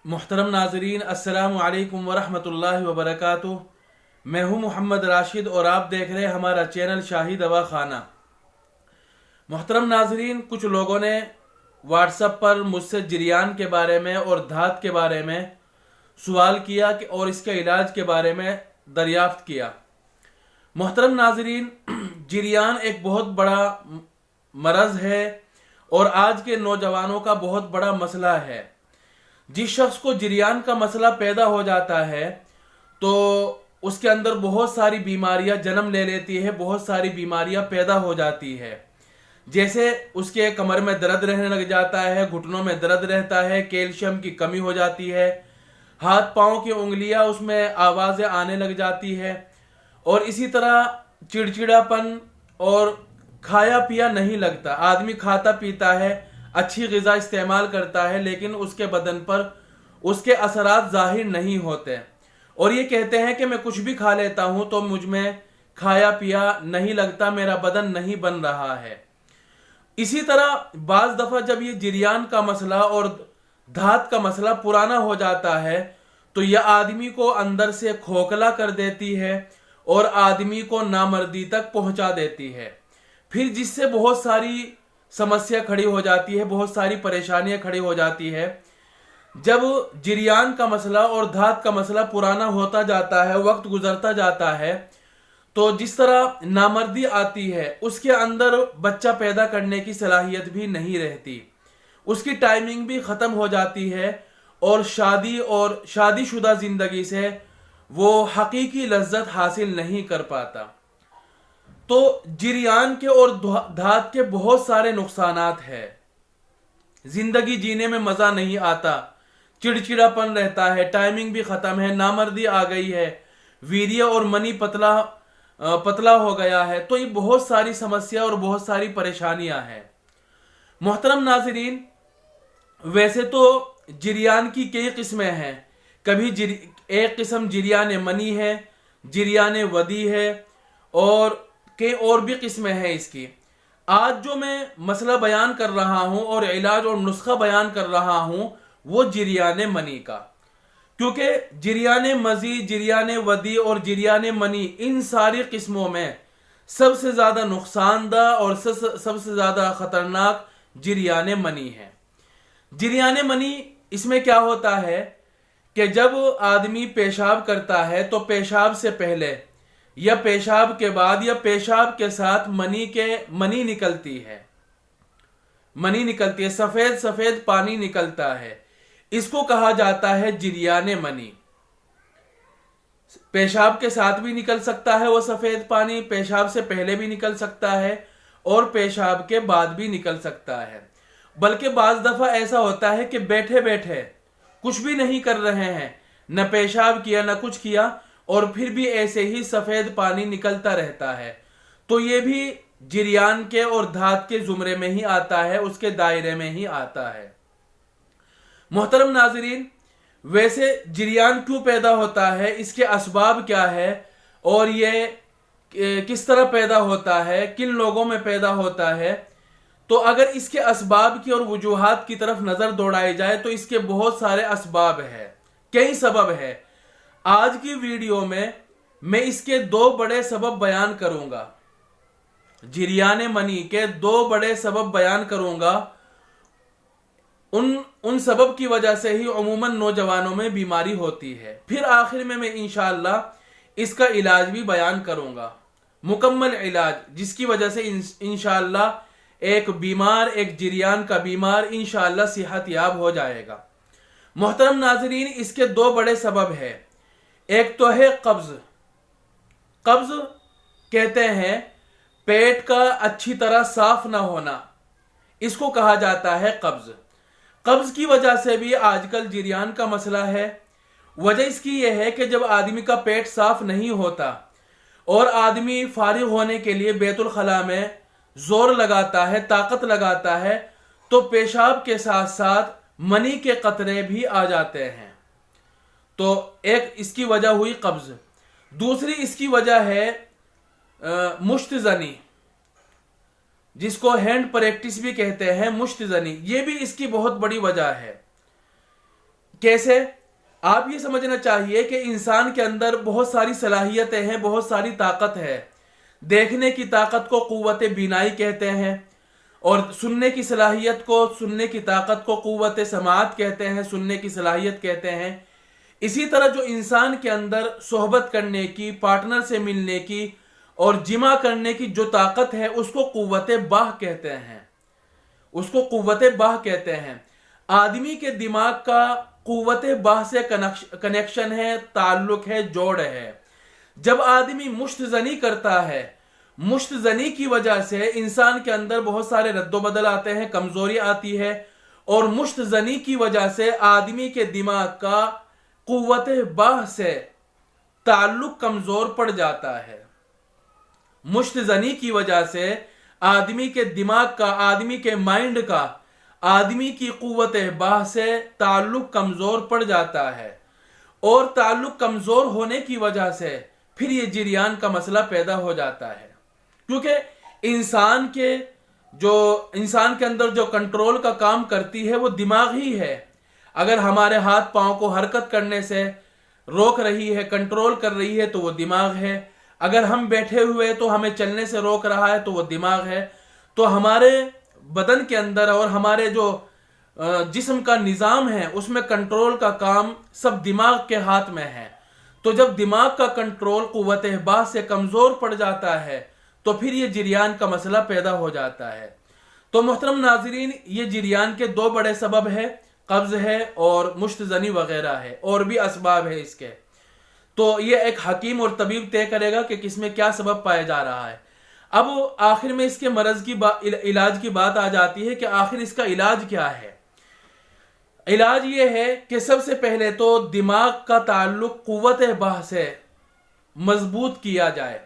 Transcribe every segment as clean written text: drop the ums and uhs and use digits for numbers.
मुहतरम नाजरीन, अस्सलामु अलैकुम वरहमतुल्लाहि वबरकातुह। मैं हूं मोहम्मद राशिद और आप देख रहे हैं हमारा चैनल शाही दवा खाना। मुहतरम नाजरीन, कुछ लोगों ने व्हाट्सएप पर मुझसे जिरियान के बारे में और धात के बारे में सवाल किया कि और इसके इलाज के बारे में दरियाफ्त किया। मुहतरम नाजरीन, जिरियान एक बहुत बड़ा मरज़ है और आज के नौजवानों का बहुत बड़ा मसला है। जिस शख्स को जिरियान का मसला पैदा हो जाता है तो उसके अंदर बहुत सारी बीमारियां जन्म ले लेती है, बहुत सारी बीमारियां पैदा हो जाती है। जैसे उसके कमर में दर्द रहने लग जाता है, घुटनों में दर्द रहता है, कैल्शियम की कमी हो जाती है, हाथ पांव की उंगलियां उसमें आवाज़ें आने लग जाती है और इसी तरह चिड़चिड़ापन और खाया पिया नहीं लगता। आदमी खाता पीता है, अच्छी ग़िज़ा इस्तेमाल करता है, लेकिन उसके बदन पर उसके असरात ज़ाहिर नहीं होते और ये कहते हैं कि मैं कुछ भी खा लेता हूँ तो मुझ में खाया पिया नहीं लगता, मेरा बदन नहीं बन रहा है। इसी तरह बाज़ दफ़ा जब ये जिरियान का मसला और धात का मसला पुराना हो जाता है तो यह आदमी को अंदर से खोखला कर देती है और आदमी को नामर्दी तक पहुंचा देती है, फिर जिससे बहुत सारी समस्या खड़ी हो जाती है, बहुत सारी परेशानियां खड़ी हो जाती है। जब जिरियान का मसला और धात का मसला पुराना होता जाता है, वक्त गुजरता जाता है, तो जिस तरह नामर्दी आती है उसके अंदर बच्चा पैदा करने की सलाहियत भी नहीं रहती, उसकी टाइमिंग भी ख़त्म हो जाती है और शादीशुदा ज़िंदगी से वो हकीकी लज्जत हासिल नहीं कर पाता। तो जिरियान के और धात के बहुत सारे नुकसानात हैं। जिंदगी जीने में मजा नहीं आता, चिड़चिड़ापन रहता है, टाइमिंग भी खत्म है, नामर्दी आ गई है, वीर्य और मनी पतला हो गया है। तो ये बहुत सारी समस्या और बहुत सारी परेशानियां हैं। मोहतरम नाजरीन, वैसे तो जिरियान की कई किस्में हैं। कभी एक किस्म जिरियान मनी है, जिरियान वदी है और के और भी किस्में हैं इसकी। आज जो मैं मसला बयान कर रहा हूं और इलाज और नुस्खा बयान कर रहा हूं वो जिरियान मनी का, क्योंकि जिरियान मजी, जिरियान वदी और जिरियान मनी, इन सारी किस्मों में सबसे ज़्यादा नुकसानदा और सबसे ज़्यादा ख़तरनाक जिरियान मनी है। जिरियान मनी इसमें क्या होता है कि जब आदमी पेशाब करता है तो पेशाब से पहले या पेशाब के बाद या पेशाब के साथ मनी निकलती है, सफेद सफेद पानी निकलता है। इसको कहा जाता है जिरियान मनी। पेशाब के साथ भी निकल सकता है वो सफेद पानी, पेशाब से पहले भी निकल सकता है और पेशाब के बाद भी निकल सकता है। बल्कि बाज दफा ऐसा होता है कि बैठे बैठे कुछ भी नहीं कर रहे हैं, न पेशाब किया न कुछ किया, और फिर भी ऐसे ही सफेद पानी निकलता रहता है। तो ये भी जिरियान के और धात के जुमरे में ही आता है, उसके दायरे में ही आता है। मोहतरम नाजरीन, वैसे जिरियान क्यों पैदा होता है, इसके असबाब क्या है और ये किस तरह पैदा होता है, किन लोगों में पैदा होता है, तो अगर इसके असबाब की और वजूहात की तरफ नजर दौड़ाई जाए तो इसके बहुत सारे असबाब है, कई सबब है। आज की वीडियो में मैं इसके दो बड़े सबब बयान करूंगा, जिरियान मनी के दो बड़े सबब बयान करूंगा। उन सबब की वजह से ही अमूमन नौजवानों में बीमारी होती है। फिर आखिर में मैं इंशाअल्लाह इसका इलाज भी बयान करूंगा, मुकम्मल इलाज, जिसकी वजह से इंशाअल्लाह एक जिरियान का बीमार इंशाअल्लाह सेहत याब हो जाएगा। मोहतरम नाजरीन, इसके दो बड़े सबब है। एक तो है कब्ज। कब्ज कहते हैं पेट का अच्छी तरह साफ ना होना, इसको कहा जाता है कब्ज। कब्ज की वजह से भी आजकल जिरियान का मसला है। वजह इसकी यह है कि जब आदमी का पेट साफ नहीं होता और आदमी फारिग होने के लिए बैतुल खला में जोर लगाता है, ताकत लगाता है, तो पेशाब के साथ साथ मनी के कतरे भी आ जाते हैं। तो एक इसकी वजह हुई कब्ज। दूसरी इसकी वजह है मुश्तजनी, जिसको हैंड प्रैक्टिस भी कहते हैं, मुश्तजनी। ये भी इसकी बहुत बड़ी वजह है कैसे? आप ये समझना चाहिए कि इंसान के अंदर बहुत सारी सलाहियतें हैं, बहुत सारी ताकत है। देखने की ताकत को कुव्वत बीनाई कहते हैं, और सुनने की सलाहियत को, सुनने की ताकत को कुव्वत समाअत कहते हैं, सुनने की सलाहियत कहते हैं। इसी तरह जो इंसान के अंदर सोहबत करने की, पार्टनर से मिलने की और जिमा करने की जो ताकत है, उसको कुव्वत बाह कहते हैं, उसको कुव्वत बाह कहते हैं। आदमी के दिमाग का कुव्वत बाह से कनेक्शन है, ताल्लुक है, जोड़ है। जब आदमी मुश्तजनी करता है, मुश्तजनी की वजह से इंसान के अंदर बहुत सारे रद्दोबदल आते हैं, कमजोरी आती है, और मुश्तजनी की वजह से आदमी के दिमाग का कुव्वत बाह से ताल्लुक कमजोर पड़ जाता है। मुश्तजनी की वजह से आदमी के दिमाग का, आदमी के माइंड का, आदमी की कुव्वत बाह से ताल्लुक कमजोर पड़ जाता है, और ताल्लुक कमजोर होने की वजह से फिर ये जिरियान का मसला पैदा हो जाता है। क्योंकि इंसान के अंदर जो कंट्रोल का काम करती है वो दिमाग ही है। अगर हमारे हाथ पांव को हरकत करने से रोक रही है, कंट्रोल कर रही है, तो वो दिमाग है। अगर हम बैठे हुए तो हमें चलने से रोक रहा है, तो वो दिमाग है। तो हमारे बदन के अंदर और हमारे जो जिस्म का निज़ाम है, उसमें कंट्रोल का काम सब दिमाग के हाथ में है। तो जब दिमाग का कंट्रोल कुव्वत बाह से कमजोर पड़ जाता है, तो फिर ये जिरियान का मसला पैदा हो जाता है। तो मोहतरम नाज़रीन, ये जिरियान के दो बड़े सबब है, कब्ज है और मुश्तजनी वगैरह है, और भी असबाब है इसके। तो ये एक हकीम और तबीब तय करेगा कि किसमें क्या सबब पाया जा रहा है। अब आखिर में इसके मरज की इलाज की बात आ जाती है कि आखिर इसका इलाज क्या है। इलाज ये है कि सबसे पहले तो दिमाग का ताल्लुक कुव्वत बाह से मजबूत किया जाए,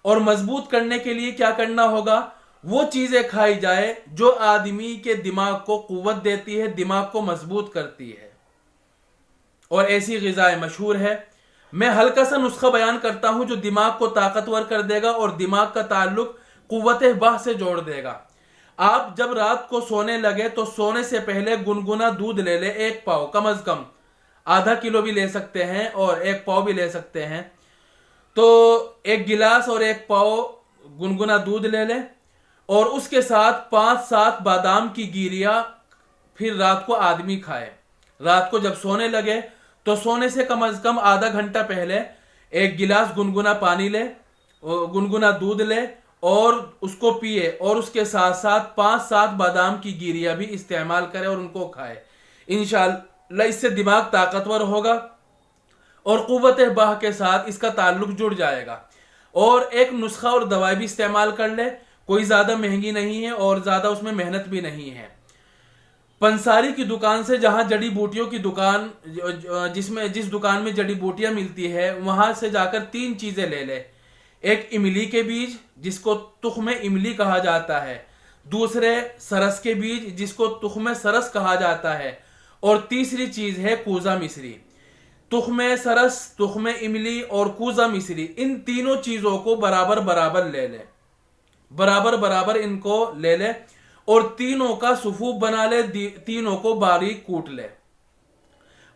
और मजबूत करने के लिए क्या करना होगा? वो चीजें खाई जाए जो आदमी के दिमाग को कुव्वत देती है, दिमाग को मजबूत करती है, और ऐसी ग़िज़ाएं मशहूर है। मैं हल्का सा नुस्खा बयान करता हूं जो दिमाग को ताकतवर कर देगा और दिमाग का ताल्लुक कुव्वत बाह से जोड़ देगा। आप जब रात को सोने लगे तो सोने से पहले गुनगुना दूध ले ले, 1 पाव, कम अज कम आधा किलो भी ले सकते हैं और 1 पाव भी ले सकते हैं। तो 1 गिलास और 1 पाव गुनगुना दूध ले ले, और उसके साथ 5-7 बादाम की गिरिया फिर रात को आदमी खाए। रात को जब सोने लगे तो सोने से कम अज कम आधा घंटा पहले 1 गिलास गुनगुना पानी ले, गुनगुना दूध ले और उसको पिए, और उसके साथ साथ 5-7 बादाम की गिरिया भी इस्तेमाल करे और उनको खाए। इंशाअल्लाह इससे दिमाग ताकतवर होगा और कुव्वत बाह के साथ इसका ताल्लुक जुड़ जाएगा। और एक नुस्खा और दवाई भी इस्तेमाल कर ले, कोई ज्यादा महंगी नहीं है और ज्यादा उसमें मेहनत भी नहीं है। पंसारी की दुकान से, जहां जड़ी बूटियों की दुकान, जिस दुकान में जड़ी बूटियां मिलती है, वहां से जाकर 3 चीजें ले ले। एक इमली के बीज जिसको तुख्म इमली कहा जाता है, दूसरे सरस के बीज जिसको तुख्म सरस कहा जाता है, और तीसरी चीज है कूजा मिस्री। तुख्म सरस, तुख्म इमली और कूजा मिस्री, इन तीनों चीजों को बराबर बराबर ले ले, बराबर बराबर इनको ले ले, और तीनों का सुफूफ बना ले, तीनों को बारीक कूट ले।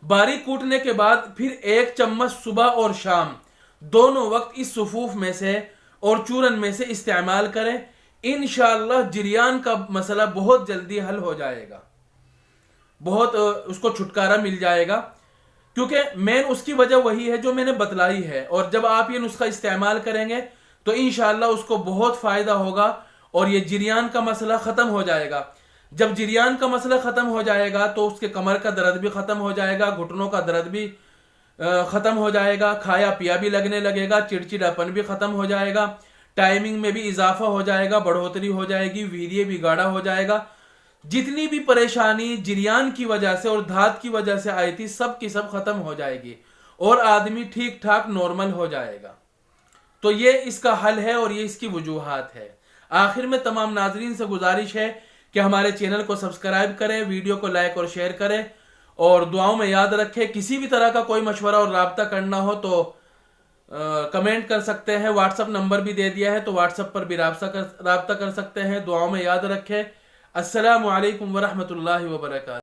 बारीक कूटने के बाद फिर 1 चम्मच सुबह और शाम दोनों वक्त इस सुफूफ में से और चूरन में से इस्तेमाल करें। इंशाअल्लाह जिरियान का मसला बहुत जल्दी हल हो जाएगा, बहुत उसको छुटकारा मिल जाएगा, क्योंकि मेन उसकी वजह वही है जो मैंने बतलाई है। और जब आप ये नुस्खा इस्तेमाल करेंगे तो इंशाअल्लाह उसको बहुत फायदा होगा और ये जिरियान का मसला खत्म हो जाएगा। जब जिरियान का मसला खत्म हो जाएगा तो उसके कमर का दर्द भी खत्म हो जाएगा, घुटनों का दर्द भी खत्म हो जाएगा, खाया पिया भी लगने लगेगा, चिड़चिड़ापन भी खत्म हो जाएगा, टाइमिंग में भी इजाफा हो जाएगा, बढ़ोतरी हो जाएगी, वीर्य भी गाढ़ा हो जाएगा। जितनी भी परेशानी जिरियान की वजह से और धात की वजह से आई थी, सब की सब खत्म हो जाएगी और आदमी ठीक ठाक नॉर्मल हो जाएगा। तो ये इसका हल है और ये इसकी वजूहात है। आखिर में तमाम नाजरीन से गुजारिश है कि हमारे चैनल को सब्सक्राइब करें, वीडियो को लाइक और शेयर करें, और दुआओं में याद रखें। किसी भी तरह का कोई मशवरा और राब्ता करना हो तो कमेंट कर सकते हैं। व्हाट्सअप नंबर भी दे दिया है, तो व्हाट्सअप पर भी राब्ता कर सकते हैं। दुआओं में याद रखें। अस्सलामु अलैकुम वरहमतुल्लाहि वबरकातुहू।